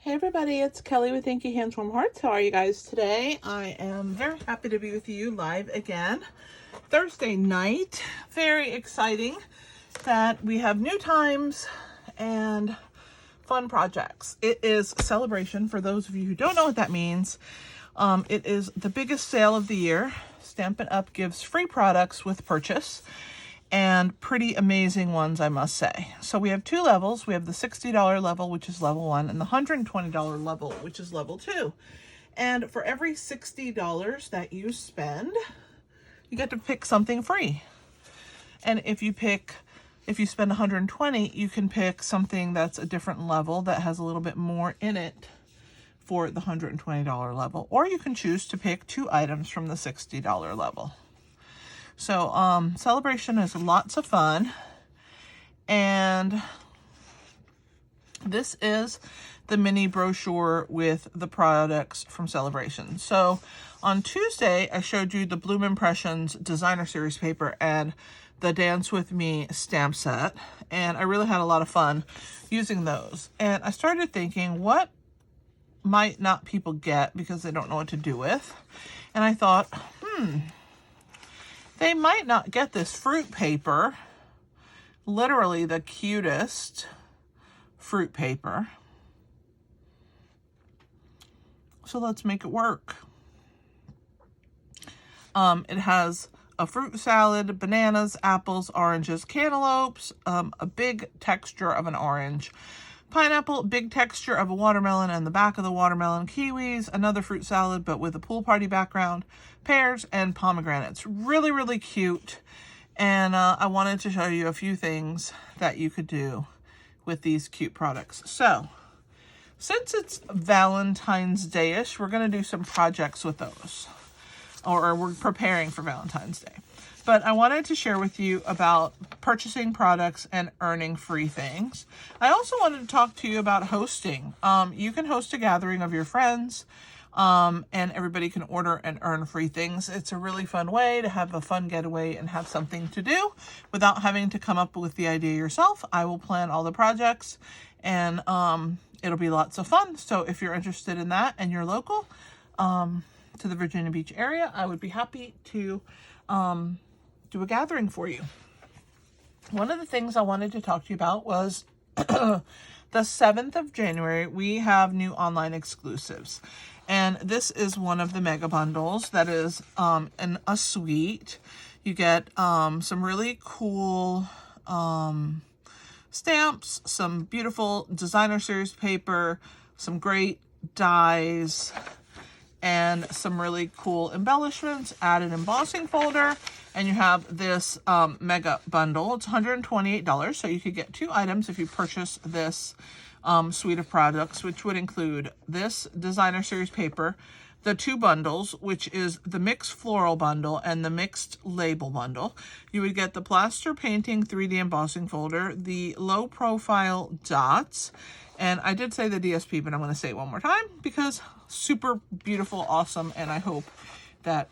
Hey everybody, it's Kelly with Inky Hands Warm Hearts. How are you guys today? I am very happy to be with you live again. Thursday night. Very exciting that we have new times and fun projects. It is celebration. For those of you who don't know what that means, it is the biggest sale of the year. Stampin' Up gives free products with purchase, and pretty amazing ones, I must say. So we have two levels. We have the $60 level, which is level 1, and the $120 level, which is level 2. And for every $60 that you spend, you get to pick something free. And if you spend $120, you can pick something that's a different level that has a little bit more in it for the $120 level. Or you can choose to pick 2 items from the $60 level. So celebration is lots of fun, and this is the mini brochure with the products from Celebration. So on Tuesday I showed you the Bloom Impressions designer series paper and the Dance With Me stamp set, and I really had a lot of fun using those. And I started thinking, what might not people get because they don't know what to do with? And I thought, they might not get this fruit paper, literally the cutest fruit paper. So let's make it work. It has a fruit salad, bananas, apples, oranges, cantaloupes, a big texture of an orange, pineapple, big texture of a watermelon and the back of the watermelon, kiwis, another fruit salad but with a pool party background, pears, and pomegranates. Really, really cute. And I wanted to show you a few things that you could do with these cute products. So, since it's Valentine's Day-ish, we're going to do some projects with those. Or we're preparing for Valentine's Day. But I wanted to share with you about purchasing products and earning free things. I also wanted to talk to you about hosting. You can host a gathering of your friends, and everybody can order and earn free things. It's a really fun way to have a fun getaway and have something to do without having to come up with the idea yourself. I will plan all the projects, and it'll be lots of fun. So if you're interested in that and you're local to the Virginia Beach area, I would be happy to do a gathering for you. One of the things I wanted to talk to you about was the 7th of January, we have new online exclusives. And this is one of the mega bundles that is in a suite. You get some really cool stamps, some beautiful designer series paper, some great dies, and some really cool embellishments, add an embossing folder, and you have this mega bundle. It's $128, so you could get 2 items if you purchase this suite of products, which would include this designer series paper, the 2 bundles, which is the mixed floral bundle and the mixed label bundle. You would get the plaster painting 3D embossing folder, the low profile dots, and I did say the DSP, but I'm going to say it one more time because super beautiful, awesome, and I hope that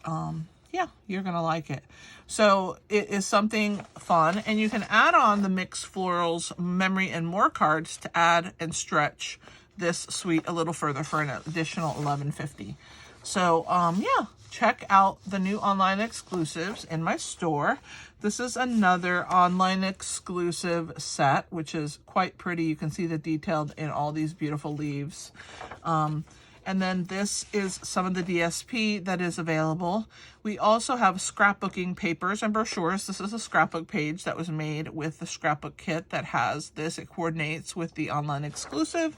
yeah, you're going to like it. So it is something fun, and you can add on the mixed florals memory and more cards to add and stretch this suite a little further for an additional $11.50. So yeah, check out the new online exclusives in my store. This is another online exclusive set, which is quite pretty. You can see the detailed in all these beautiful leaves. And then this is some of the DSP that is available. We also have scrapbooking papers and brochures. This is a scrapbook page that was made with the scrapbook kit that has this. It coordinates with the online exclusive.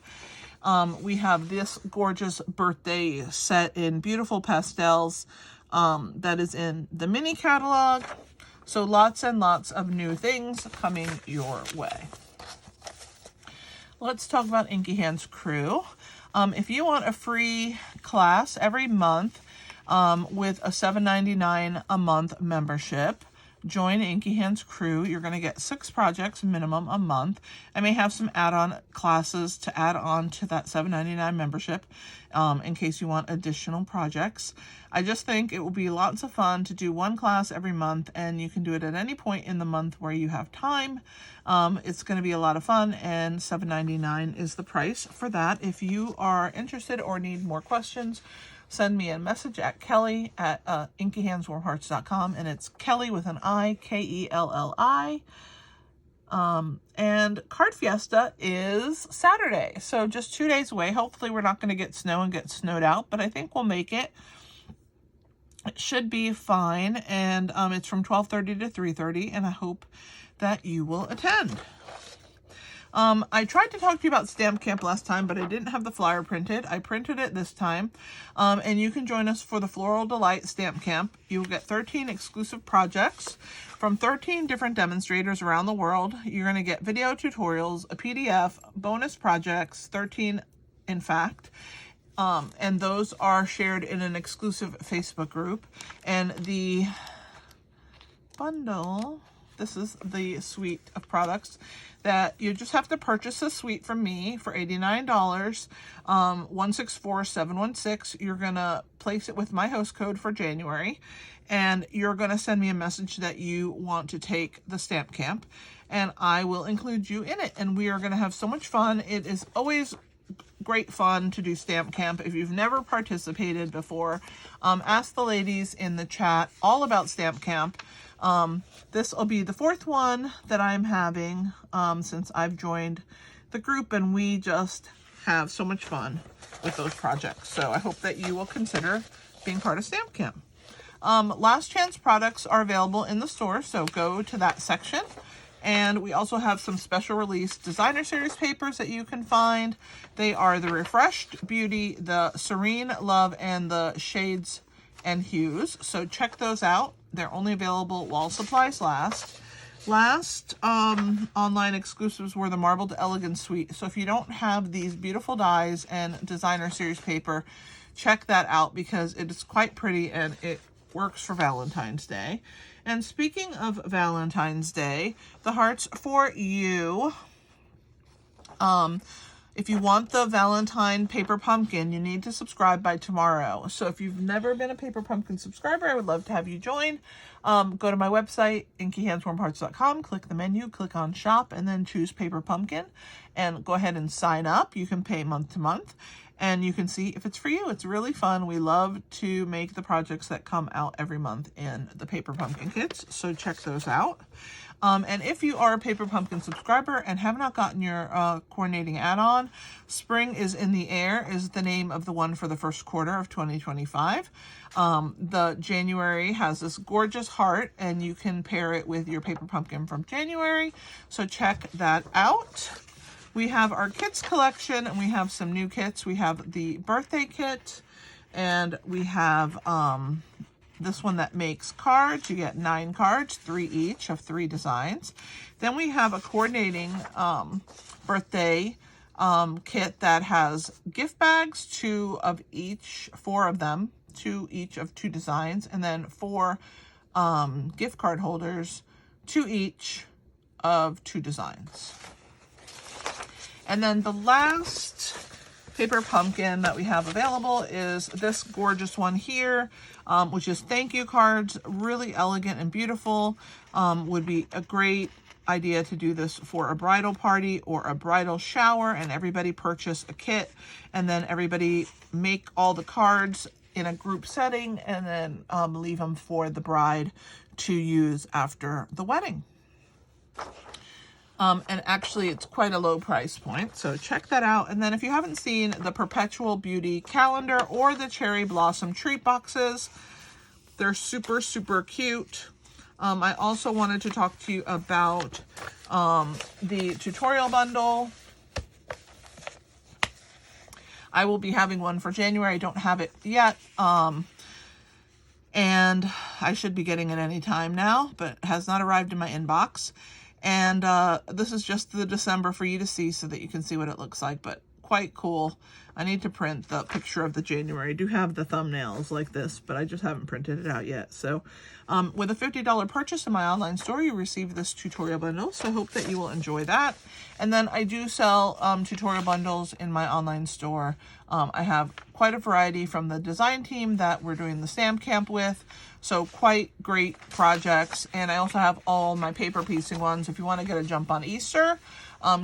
We have this gorgeous birthday set in beautiful pastels that is in the mini catalog. So lots and lots of new things coming your way. Let's talk about Inky Hands Crew. If you want a free class every month with a $7.99 a month membership, join Inky Hands crew, you're going to get 6 projects minimum a month. I may have some add-on classes to add on to that $7.99 membership in case you want additional projects. I just think it will be lots of fun to do one class every month, and you can do it at any point in the month where you have time. It's going to be a lot of fun, and $7.99 is the price for that. If you are interested or need more questions, send me a message at Kelly at inkyhandswarmhearts.com, and it's Kelly with an I, Kelli. And Card Fiesta is Saturday, so just 2 days away. Hopefully we're not going to get snow and get snowed out, but I think we'll make it. It should be fine, and it's from 12:30 to 3:30, and I hope that you will attend. I tried to talk to you about Stamp Camp last time, but I didn't have the flyer printed. I printed it this time, and you can join us for the Floral Delight Stamp Camp. You will get 13 exclusive projects from 13 different demonstrators around the world. You're going to get video tutorials, a PDF, bonus projects, 13 in fact, and those are shared in an exclusive Facebook group. And the bundle, this is the suite of products that you just have to purchase a suite from me for $89, 164716. You're going to place it with my host code for January, and you're going to send me a message that you want to take the Stamp Camp, and I will include you in it, and we are going to have so much fun. It is always great fun to do Stamp Camp. If you've never participated before, ask the ladies in the chat all about Stamp Camp. This will be the 4th one that I'm having since I've joined the group, and we just have so much fun with those projects. So I hope that you will consider being part of Stamp Camp. Last chance products are available in the store, so go to that section. And we also have some special release designer series papers that you can find. They are the Refreshed Beauty, the Serene Love, and the Shades and Hues. So check those out. They're only available while supplies last. Last online exclusives were the Marbled Elegance Suite. So if you don't have these beautiful dies and designer series paper, check that out because it is quite pretty and it works for Valentine's Day. And speaking of Valentine's Day, the hearts for you. If you want the Valentine paper pumpkin, you need to subscribe by tomorrow. So if you've never been a paper pumpkin subscriber, I would love to have you join. Go to my website, inkyhandswarmhearts.com, click the menu, click on shop, and then choose paper pumpkin, and go ahead and sign up. You can pay month to month, and you can see if it's for you. It's really fun. We love to make the projects that come out every month in the paper pumpkin kits, so check those out. And if you are a Paper Pumpkin subscriber and have not gotten your coordinating add-on, Spring is in the Air is the name of the one for the first quarter of 2025. The January has this gorgeous heart, and you can pair it with your Paper Pumpkin from January. So check that out. We have our kits collection, and we have some new kits. We have the birthday kit, and we have this one that makes cards. You get 9 cards, 3 each of 3 designs. Then we have a coordinating birthday kit that has gift bags, 2 of each, 4 of them, 2 each of 2 designs, and then 4 gift card holders, 2 each of 2 designs. And then the last paper pumpkin that we have available is this gorgeous one here, which is thank you cards. Really elegant and beautiful. Would be a great idea to do this for a bridal party or a bridal shower, and everybody purchase a kit, and then everybody make all the cards in a group setting, and then leave them for the bride to use after the wedding. And actually it's quite a low price point, so check that out. And then if you haven't seen the Perpetual Beauty calendar or the Cherry Blossom treat boxes, they're super, super cute. I also wanted to talk to you about the tutorial bundle. I will be having one for January. I don't have it yet. And I should be getting it any time now, but it has not arrived in my inbox. And this is just the December for you to see so that you can see what it looks like. But quite cool. I need to print the picture of the January. I do have the thumbnails like this, but I just haven't printed it out yet. So with a $50 purchase in my online store, you receive this tutorial bundle. So I hope that you will enjoy that. And then I do sell tutorial bundles in my online store. I have quite a variety from the design team that we're doing the stamp camp with. So quite great projects. And I also have all my paper piecing ones. If you want to get a jump on Easter,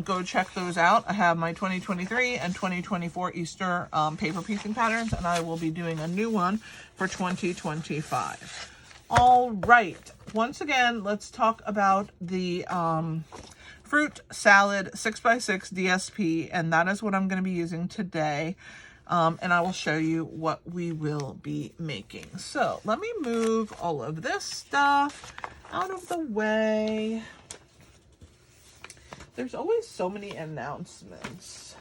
go check those out. I have my 2023 and 2024 Easter paper piecing patterns, and I will be doing a new one for 2025. All right. Once again, let's talk about the Fruit Salad 6x6 DSP, and that is what I'm going to be using today. And I will show you what we will be making. So let me move all of this stuff out of the way. There's always so many announcements,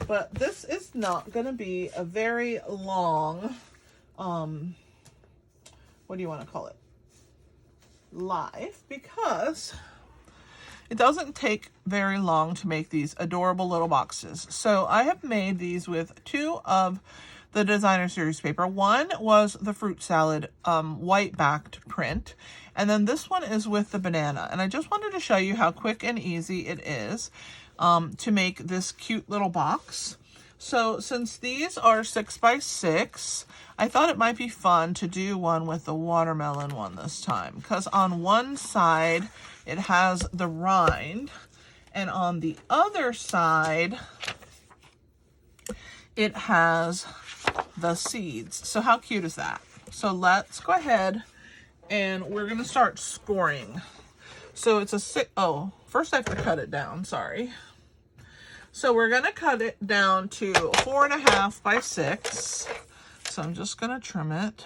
but this is not going to be a very long, what do you want to call it? Live, because it doesn't take very long to make these adorable little boxes. So I have made these with 2 of the designer series paper. One was the Fruit Salad white backed print, and then this one is with the banana. And I just wanted to show you how quick and easy it is to make this cute little box. So since these are 6x6, I thought it might be fun to do one with the watermelon one this time, because on one side it has the rind, and on the other side it has the seeds. So how cute is that? So let's go ahead and we're going to start scoring. So it's a first I have to cut it down, sorry. So we're going to cut it down to 4.5 by 6. So I'm just going to trim it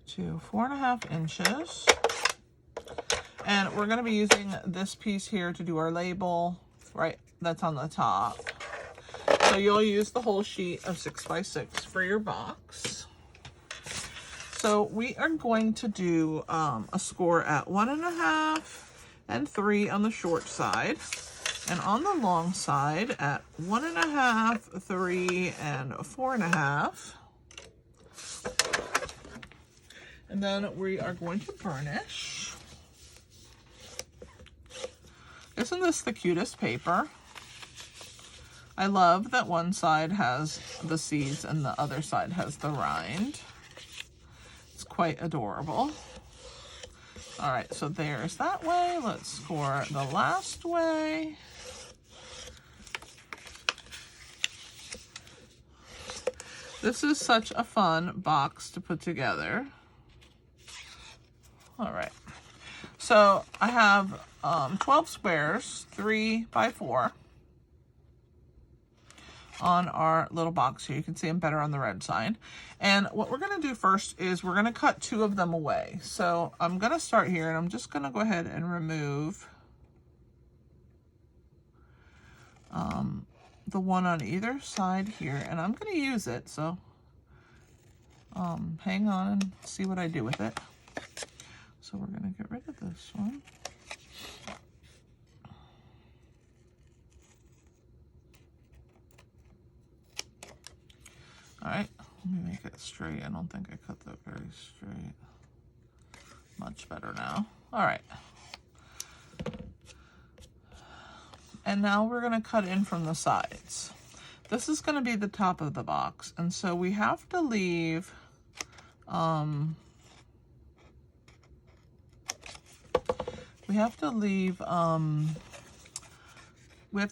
to 4.5 inches. And we're going to be using this piece here to do our label, right? That's on the top. So you'll use the whole sheet of 6x6 for your box. So we are going to do a score at 1.5 and 3 on the short side, and on the long side at 1.5, 3, and 4.5. And then we are going to burnish. Isn't this the cutest paper? I love that one side has the seeds and the other side has the rind. It's quite adorable. All right, so there's that way. Let's score the last way. This is such a fun box to put together. All right, so I have 12 squares, 3 by 4. On our little box here. You can see them better on the red side. And what we're going to do first is we're going to cut 2 of them away. So I'm going to start here, and I'm just going to go ahead and remove the one on either side here, and I'm going to use it. So hang on and see what I do with it. So we're going to get rid of this one. All right, let me make it straight. I don't think I cut that very straight. Much better now. All right. And now we're going to cut in from the sides. This is going to be the top of the box. And so we have to leave, we have to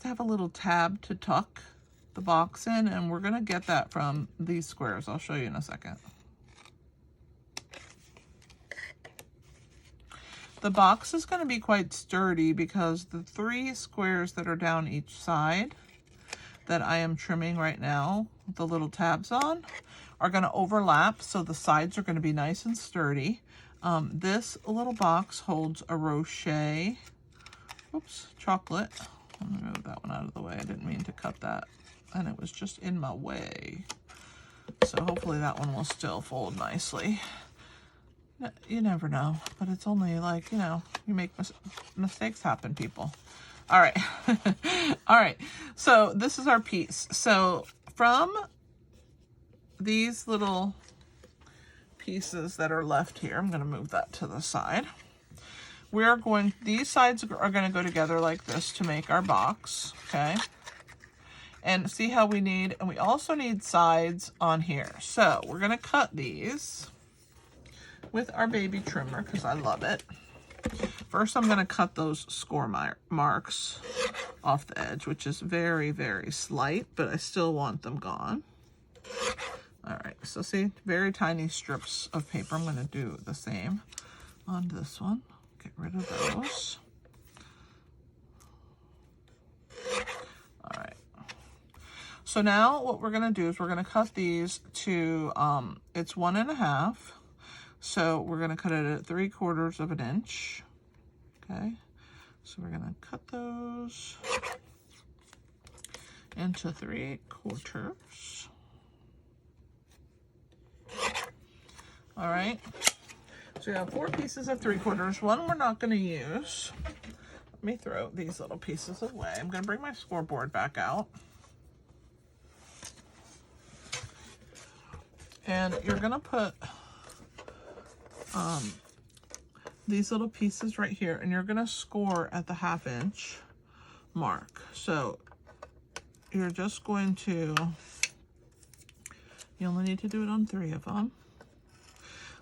have a little tab to tuck the box in, and we're going to get that from these squares. I'll show you in a second. The box is going to be quite sturdy because the 3 squares that are down each side that I am trimming right now with the little tabs on are going to overlap, so the sides are going to be nice and sturdy. This little box holds a Rocher, chocolate. Let me move that one out of the way. I didn't mean to cut that, and it was just in my way. So hopefully that one will still fold nicely. You never know, but it's only like, you know, you make mistakes happen, people. All right. All right. So this is our piece. So from these little pieces that are left here, I'm going to move that to the side. These sides are going to go together like this to make our box. Okay. And see how and we also need sides on here. So we're going to cut these with our baby trimmer because I love it. First, I'm going to cut those score marks off the edge, which is very, very slight, but I still want them gone. All right, so see, very tiny strips of paper. I'm going to do the same on this one. Get rid of those. All right. So now what we're going to do is we're going to cut these to, it's 1.5. So we're going to cut it at 3/4 of an inch. Okay. So we're going to cut those into 3/4. All right. So we have 4 pieces of 3/4. One we're not going to use. Let me throw these little pieces away. I'm going to bring my scoreboard back out. And you're going to put these little pieces right here, and you're going to score at the 1/2 inch mark. So you're just going to, you only need to do it on 3 of them.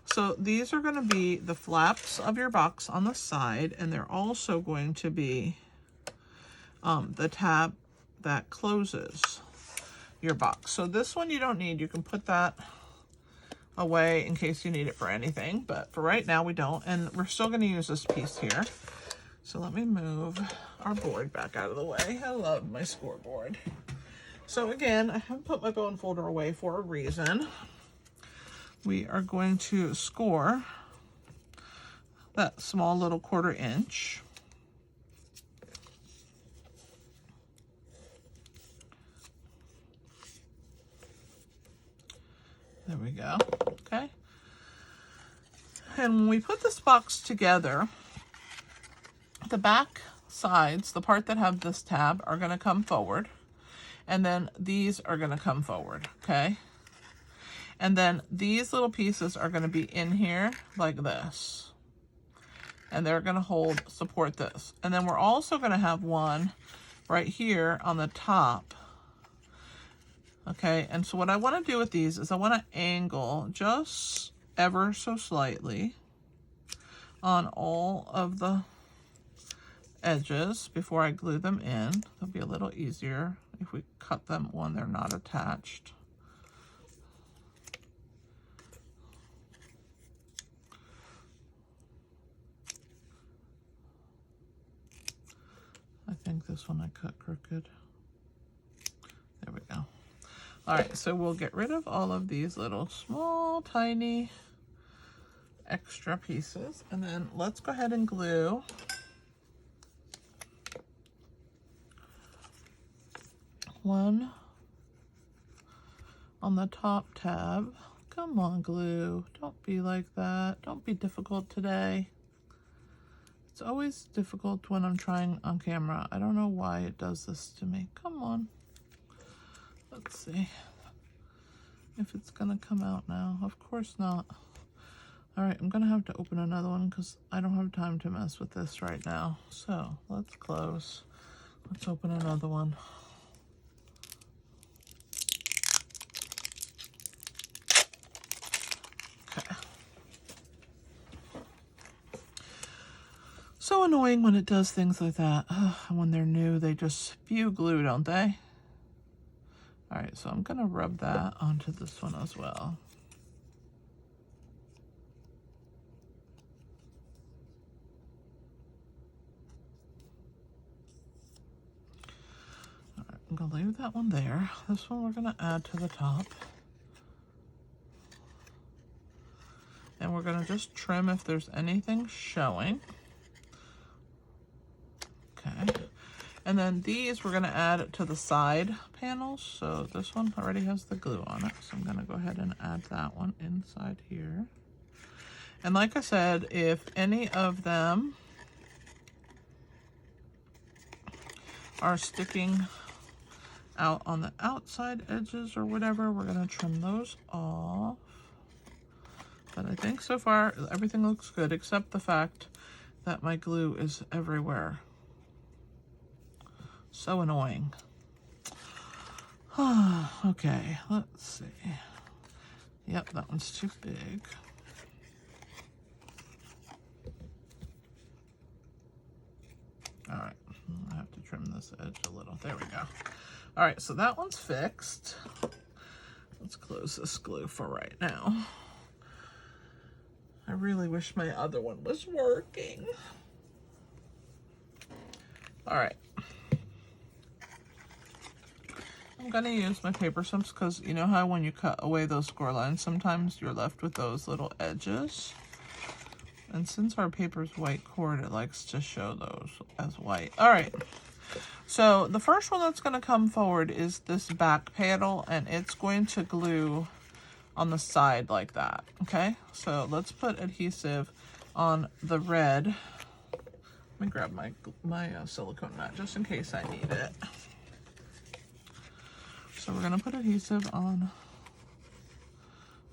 So these are going to be the flaps of your box on the side, and they're also going to be the tab that closes your box. So this one you don't need. You can put that away in case you need it for anything, but for right now we don't, and we're still going to use this piece here. So let me move our board back out of the way. I love my scoreboard. So again, I haven't put my bone folder away for a reason. We are going to score that small little 1/4 inch. There we go. Okay. And when we put this box together, the back sides, the part that have this tab, are going to come forward. And then these are going to come forward. Okay. And then these little pieces are going to be in here like this. And they're going to support this. And then we're also going to have one right here on the top. Okay, and so what I want to do with these is I want to angle just ever so slightly on all of the edges before I glue them in. It'll be a little easier if we cut them when they're not attached. I think this one I cut crooked. There we go. All right, so we'll get rid of all of these little small, tiny extra pieces. And then let's go ahead and glue one on the top tab. Come on, glue. Don't be like that. Don't be difficult today. It's always difficult when I'm trying on camera. I don't know why it does this to me. Come on. Let's see if it's gonna come out now. Of course not. All right, I'm gonna have to open another one because I don't have time to mess with this right now. So let's close. Let's open another one. Okay. So annoying when it does things like that. Ugh, when they're new, they just spew glue, don't they? All right, so I'm going to rub that onto this one as well. All right, I'm going to leave that one there. This one we're going to add to the top. And we're going to just trim if there's anything showing. Okay. And then these we're going to add to the side panels. So this one already has the glue on it. So I'm going to go ahead and add that one inside here. And like I said, if any of them are sticking out on the outside edges or whatever, we're gonna trim those off. But I think so far everything looks good, except the fact that my glue is everywhere. So annoying. Okay, let's see. Yep, that one's too big. All right, I have to trim this edge a little. There we go. All right, so that one's fixed. Let's close this glue for right now. I really wish my other one was working. All right. I'm gonna use my paper snips because you know how when you cut away those score lines, sometimes you're left with those little edges. And since our paper's white cord, it likes to show those as white. All right. So the first one that's gonna come forward is this back panel, and it's going to glue on the side like that. Okay. So let's put adhesive on the red. Let me grab my silicone mat just in case I need it. So we're gonna put adhesive on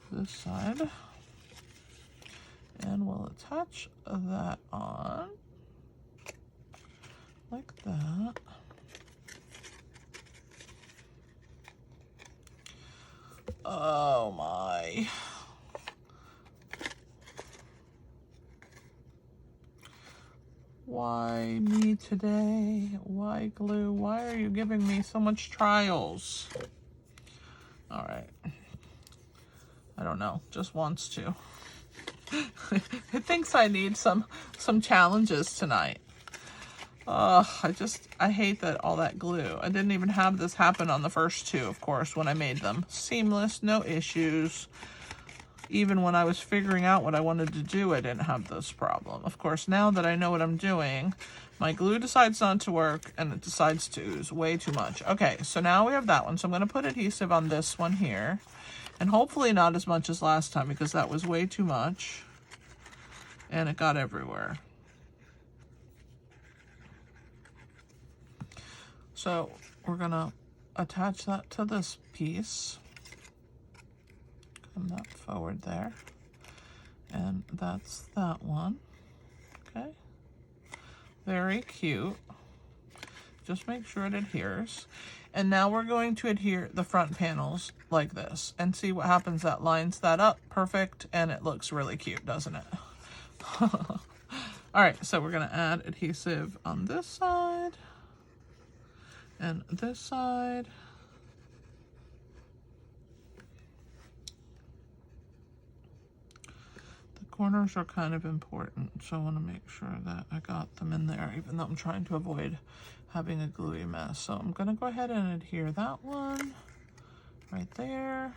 this side, and we'll attach that on like that. Oh my. Why me today? Why glue? Why are you giving me so much trials? All right. I don't know, just wants to. It thinks I need some challenges tonight. I hate that all that glue. I didn't even have this happen on the first two, of course, when I made them. Seamless, no issues. Even when I was figuring out what I wanted to do, I didn't have this problem. Of course, now that I know what I'm doing, my glue decides not to work and it decides to ooze way too much. Okay, so now we have that one. So I'm going to put adhesive on this one here. And hopefully not as much as last time because that was way too much. And it got everywhere. So we're going to attach that to this piece. Come that forward there. And that's that one. Okay. Very cute. Just make sure it adheres. And now we're going to adhere the front panels like this and see what happens. That lines that up perfect and it looks really cute, doesn't it? All right, so we're going to add adhesive on this side and this side. The corners are kind of important, so I want to make sure that I got them in there, even though I'm trying to avoid having a gluey mess. So I'm going to go ahead and adhere that one right there.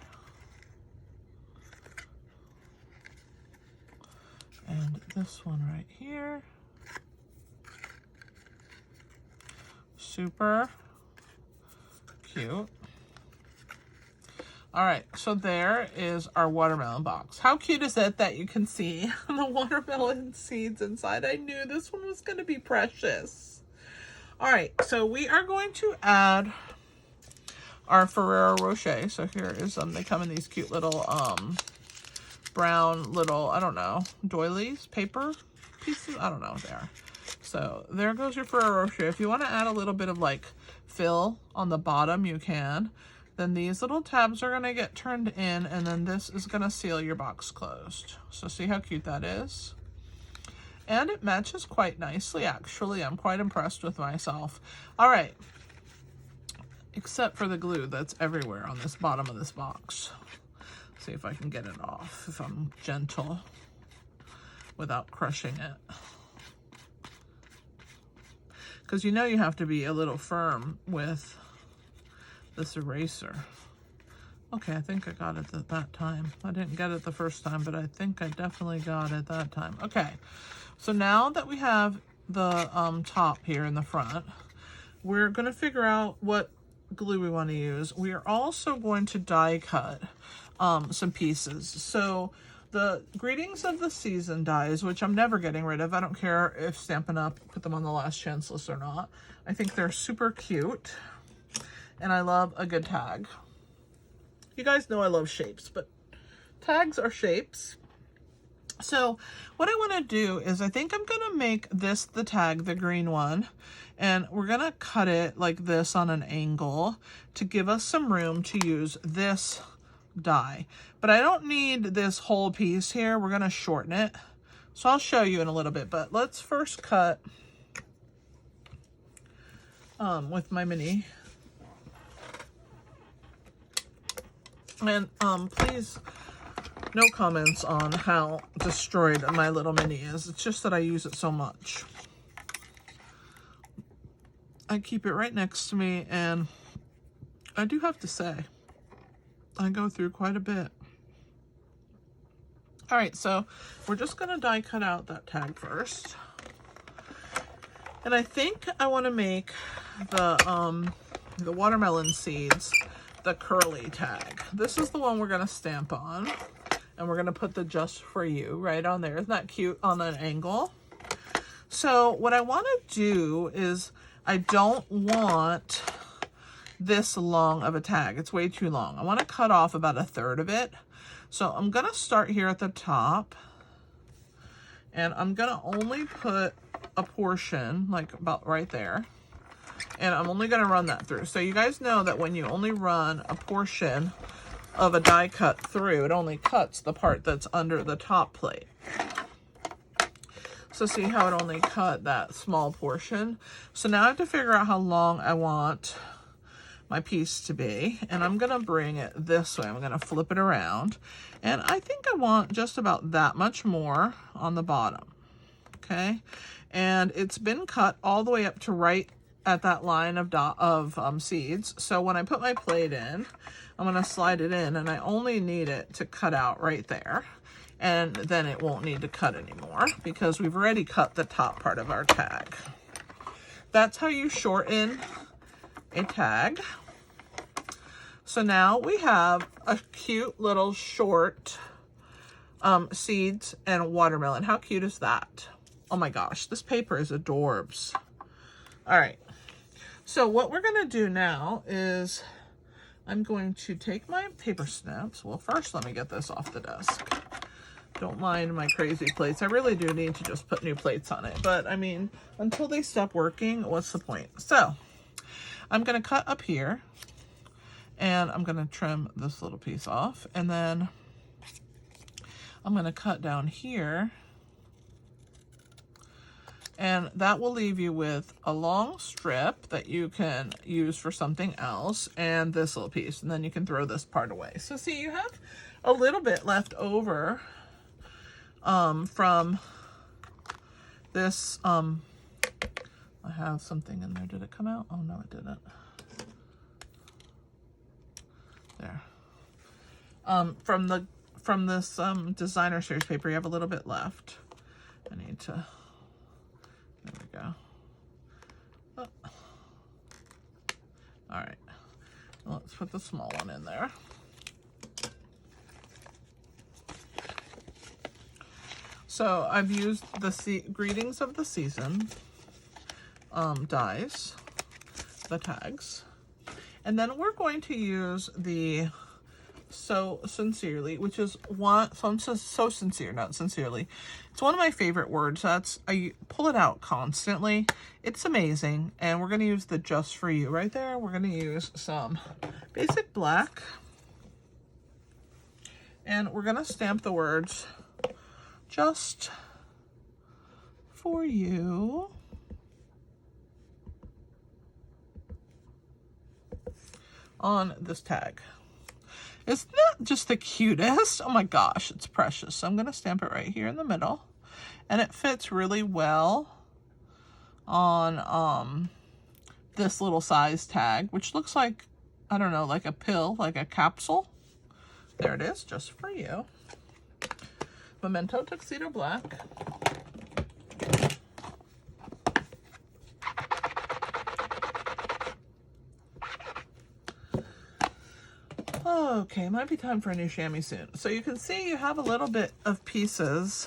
And this one right here. Super cute. All right, so there is our watermelon box. How cute is it that you can see the watermelon seeds inside? I knew this one was going to be precious. All right, so we are going to add our Ferrero Rocher. So here is they come in these cute little brown little, I don't know, doilies, paper pieces. I don't know what they are. So there goes your Ferrero Rocher. If you want to add a little bit of like fill on the bottom, you can. Then these little tabs are going to get turned in, and then this is going to seal your box closed. So see how cute that is? And it matches quite nicely, actually. I'm quite impressed with myself. All right. Except for the glue that's everywhere on this bottom of this box. See if I can get it off, if I'm gentle, without crushing it. Because you know you have to be a little firm with this eraser. Okay, I think I got it at that time. I didn't get it the first time, but I think I definitely got it that time. Okay, so now that we have the top here in the front, we're going to figure out what glue we want to use. We are also going to die cut some pieces. So the Greetings of the Season dies, which I'm never getting rid of. I don't care if Stampin' Up! Put them on the last chance list or not. I think they're super cute. And I love a good tag. You guys know I love shapes, but tags are shapes. So what I want to do is I think I'm going to make this the tag, the green one, and we're going to cut it like this on an angle to give us some room to use this die. But I don't need this whole piece here. We're going to shorten it. So I'll show you in a little bit, but let's first cut with my mini. And please, no comments on how destroyed my little mini is. It's just that I use it so much. I keep it right next to me, and I do have to say, I go through quite a bit. All right, so we're just gonna die cut out that tag first. And I think I wanna make the watermelon seeds the curly tag. This is the one we're gonna stamp on. And we're going to put the Just For You right on there. Isn't that cute on an angle? So what I want to do is I don't want this long of a tag. It's way too long. I want to cut off about 1/3 of it. So I'm going to start here at the top. And I'm going to only put a portion, like about right there. And I'm only going to run that through. So you guys know that when you only run a portion of a die cut through, it only cuts the part that's under the top plate. So see how it only cut that small portion? So now I have to figure out how long I want my piece to be, and I'm gonna bring it this way. I'm gonna flip it around, and I think I want just about that much more on the bottom, okay? And it's been cut all the way up to right at that line of seeds. So when I put my plate in, I'm going to slide it in, and I only need it to cut out right there. And then it won't need to cut anymore because we've already cut the top part of our tag. That's how you shorten a tag. So now we have a cute little short seeds and watermelon. How cute is that? Oh my gosh, this paper is adorbs. All right. So what we're going to do now is I'm going to take my paper snips. Well, first let me get this off the desk. Don't mind my crazy plates. I really do need to just put new plates on it. But I mean, until they stop working, what's the point? So I'm going to cut up here, and I'm going to trim this little piece off. And then I'm going to cut down here. And that will leave you with a long strip that you can use for something else, and this little piece, and then you can throw this part away. So see, you have a little bit left over from this. I have something in there. Did it come out? Oh no, it didn't. There. From this designer series paper, you have a little bit left. I need to. There we go. Oh. All right. Well, let's put the small one in there. So I've used the Greetings of the Season dies, the tags. And then we're going to use the So Sincerely, which is so sincere, not sincerely. It's one of my favorite words. I pull it out constantly. It's amazing. And we're going to use the Just For You right there. We're going to use some basic black. And we're going to stamp the words Just For You. On this tag. Isn't that just the cutest? Oh my gosh, it's precious. So I'm going to stamp it right here in the middle. And it fits really well on this little size tag, which looks like, I don't know, like a pill, like a capsule. There it is, Just For You. Memento Tuxedo Black. Okay, might be time for a new chamois soon. So you can see you have a little bit of pieces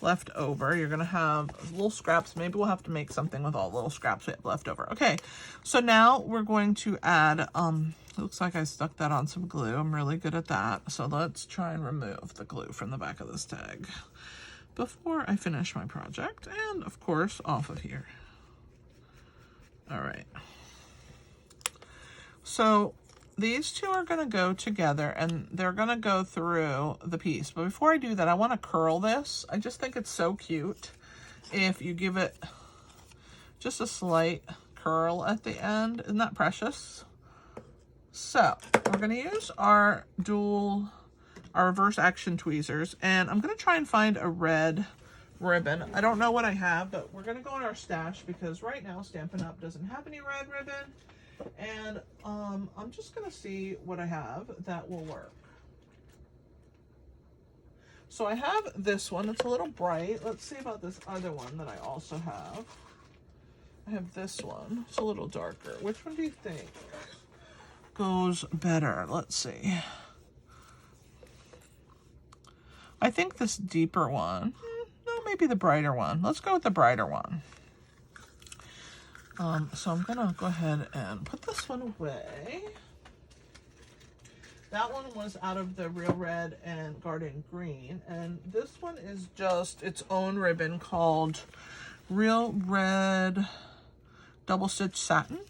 left over. You're gonna have little scraps. Maybe we'll have to make something with all the little scraps we have left over. Okay, so now we're going to add, looks like I stuck that on some glue. I'm really good at that. So let's try and remove the glue from the back of this tag before I finish my project, and of course off of here. All right, so these two are going to go together and they're going to go through the piece. But before I do that, I want to curl this. I just think it's so cute if you give it just a slight curl at the end. Isn't that precious? So we're going to use our reverse action tweezers, and I'm going to try and find a red ribbon. I don't know what I have, but we're going to go in our stash because right now Stampin' Up! Doesn't have any red ribbon. And I'm just going to see what I have that will work. So I have this one. It's a little bright. Let's see about this other one that I also have. I have this one. It's a little darker. Which one do you think goes better? Let's see. I think this deeper one. No, maybe the brighter one. Let's go with the brighter one. So I'm gonna go ahead and put this one away. That one was out of the Real Red and Garden Green, and this one is just its own ribbon called Real Red Double Stitch Satin.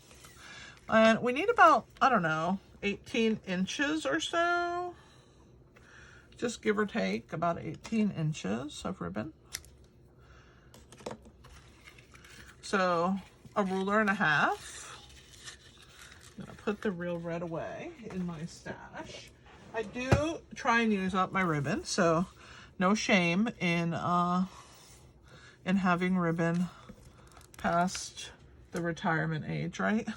And we need about, I don't know, 18 inches or so. Just give or take about 18 inches of ribbon. So a ruler and a half. I'm gonna put the Real Red away in my stash. I do try and use up my ribbon, so no shame in having ribbon past the retirement age, right?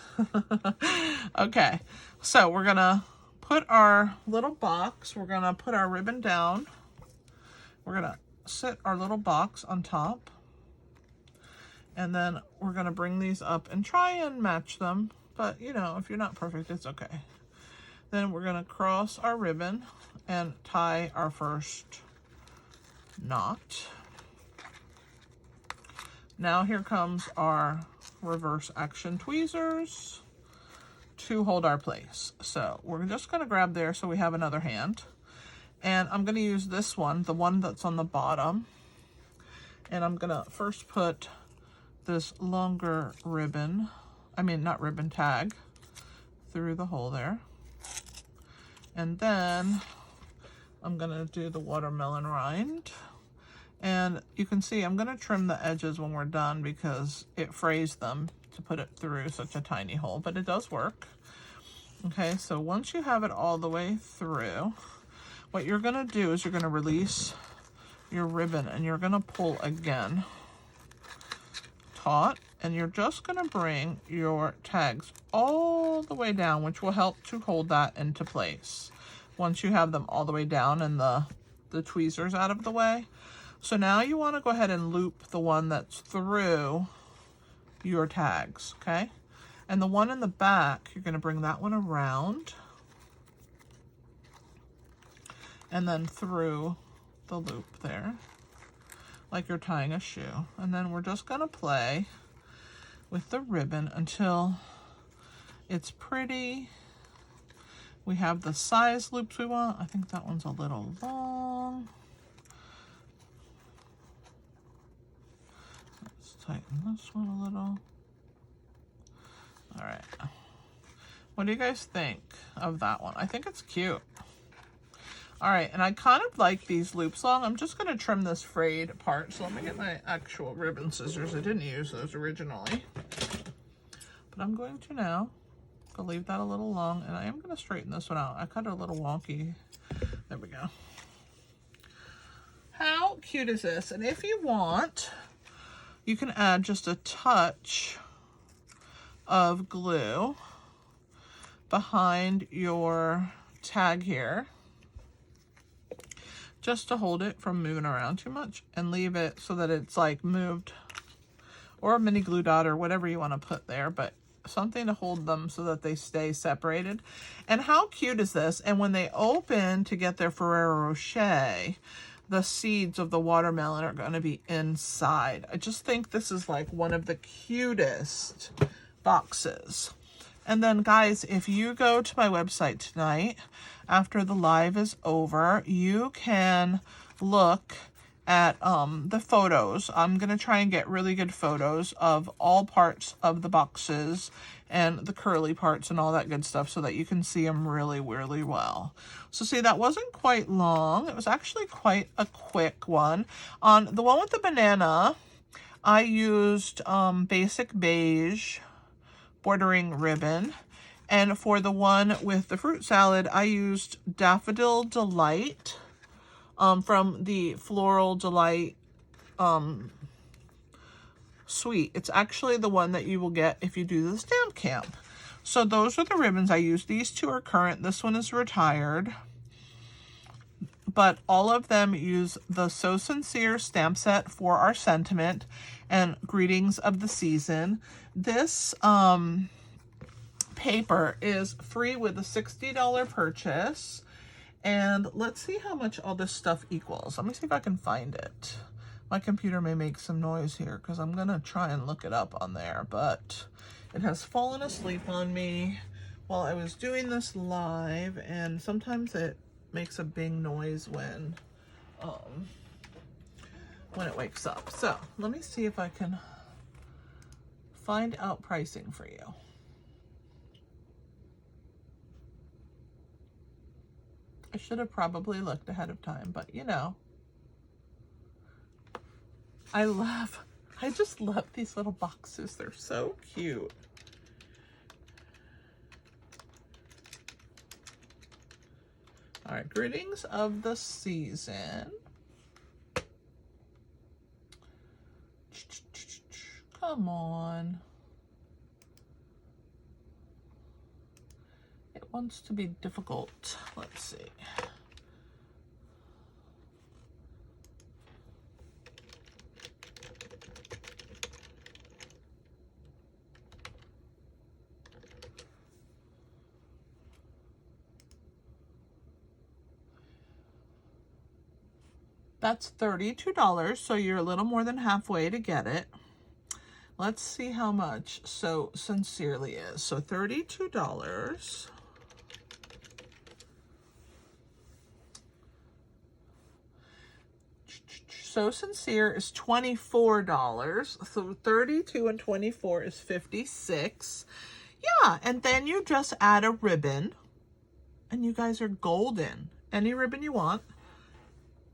Okay, so we're gonna put our little box, we're gonna put our ribbon down. We're gonna sit our little box on top. And then we're going to bring these up and try and match them. But, you know, if you're not perfect, it's okay. Then we're going to cross our ribbon and tie our first knot. Now here comes our reverse action tweezers to hold our place. So we're just going to grab there so we have another hand. And I'm going to use this one, the one that's on the bottom. And I'm going to first put this longer ribbon, not ribbon, tag through the hole there. And then I'm gonna do the watermelon rind. And you can see I'm gonna trim the edges when we're done because it frays them to put it through such a tiny hole, but it does work. Okay, so once you have it all the way through, what you're gonna do is you're gonna release your ribbon and you're gonna pull again. And you're just going to bring your tags all the way down, which will help to hold that into place once you have them all the way down and the tweezers out of the way. So now you want to go ahead and loop the one that's through your tags, okay? And the one in the back, you're going to bring that one around and then through the loop there, like you're tying a shoe. And then we're just gonna play with the ribbon until it's pretty. We have the size loops we want. I think that one's a little long. Let's tighten this one a little. All right. What do you guys think of that one? I think it's cute. All right, and I kind of like these loops long. I'm just going to trim this frayed part. So let me get my actual ribbon scissors. I didn't use those originally. But I'm going to now go leave that a little long, and I am going to straighten this one out. I cut it a little wonky. There we go. How cute is this? And if you want, you can add just a touch of glue behind your tag here, just to hold it from moving around too much, and leave it so that it's like moved, or a mini glue dot or whatever you want to put there, but something to hold them so that they stay separated. And how cute is this? And when they open to get their Ferrero Rocher, the seeds of the watermelon are going to be inside. I just think this is like one of the cutest boxes. And then guys, if you go to my website tonight, after the live is over, you can look at the photos. I'm going to try and get really good photos of all parts of the boxes and the curly parts and all that good stuff so that you can see them really, really well. So see, that wasn't quite long. It was actually quite a quick one. On the one with the banana, I used basic beige bordering ribbon. And for the one with the fruit salad, I used Daffodil Delight from the Floral Delight suite. It's actually the one that you will get if you do the stamp camp. So those are the ribbons I used. These two are current. This one is retired. But all of them use the So Sincere stamp set for our sentiment and greetings of the season. This paper is free with a $60 purchase. And let's see how much all this stuff equals. Let me see if I can find it. My computer may make some noise here because I'm going to try and look it up on there, but it has fallen asleep on me while I was doing this live, and sometimes it makes a bing noise when it wakes up. So let me see if I can find out pricing for you. I should have probably looked ahead of time, but you know, I just love these little boxes. They're so cute. All right, greetings of the season. Come on. It wants to be difficult. Let's see. That's $32, so you're a little more than halfway to get it. Let's see how much So Sincerely is. So $32. So Sincere is $24. So 32 and 24 is 56. Yeah, and then you just add a ribbon and you guys are golden. Any ribbon you want.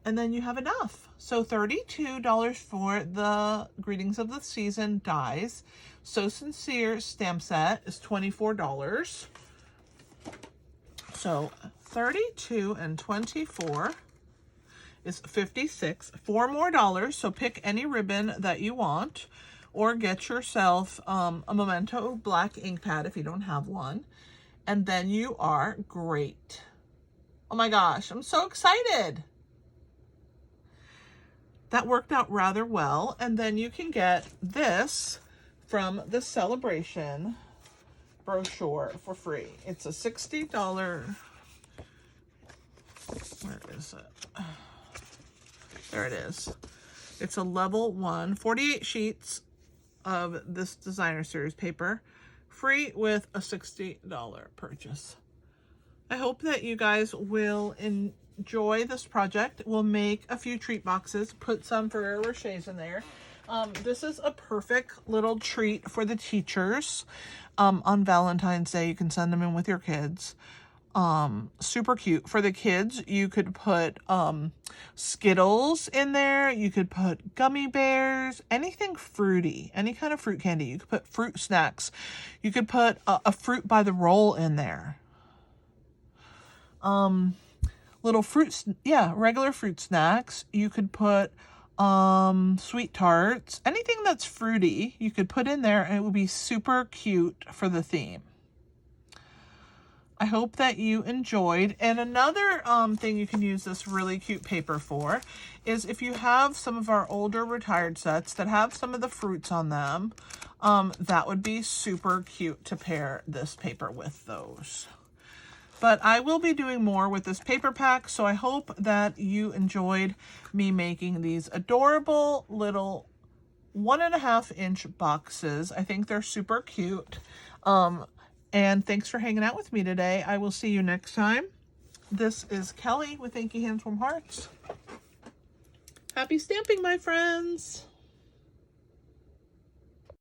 And then you have enough. So $32 for the Greetings of the Season dies. So Sincere stamp set is $24. So 32 and 24 is 56. $4 more. So pick any ribbon that you want, or get yourself a Memento black ink pad if you don't have one. And then you are great. Oh my gosh, I'm so excited. That worked out rather well. And then you can get this from the Celebration brochure for free. It's a $60. Where is it? There it is. It's a level 1, 48 sheets of this designer series paper, free with a $60 purchase. I hope that you guys will enjoy this project. We'll make a few treat boxes, put some Ferrero Rochers in there. This is a perfect little treat for the teachers. On Valentine's Day, you can send them in with your kids. Super cute. For the kids, you could put Skittles in there. You could put gummy bears, anything fruity, any kind of fruit candy. You could put fruit snacks. You could put a fruit by the roll in there. Little fruits, yeah, regular fruit snacks. You could put sweet tarts, anything that's fruity, you could put in there, and it would be super cute for the theme. I hope that you enjoyed. And another thing you can use this really cute paper for is if you have some of our older retired sets that have some of the fruits on them, that would be super cute to pair this paper with those. But I will be doing more with this paper pack, so I hope that you enjoyed me making these adorable little 1.5-inch boxes. I think they're super cute. And thanks for hanging out with me today. I will see you next time. This is Kelly with Inky Hands Warm Hearts. Happy stamping, my friends!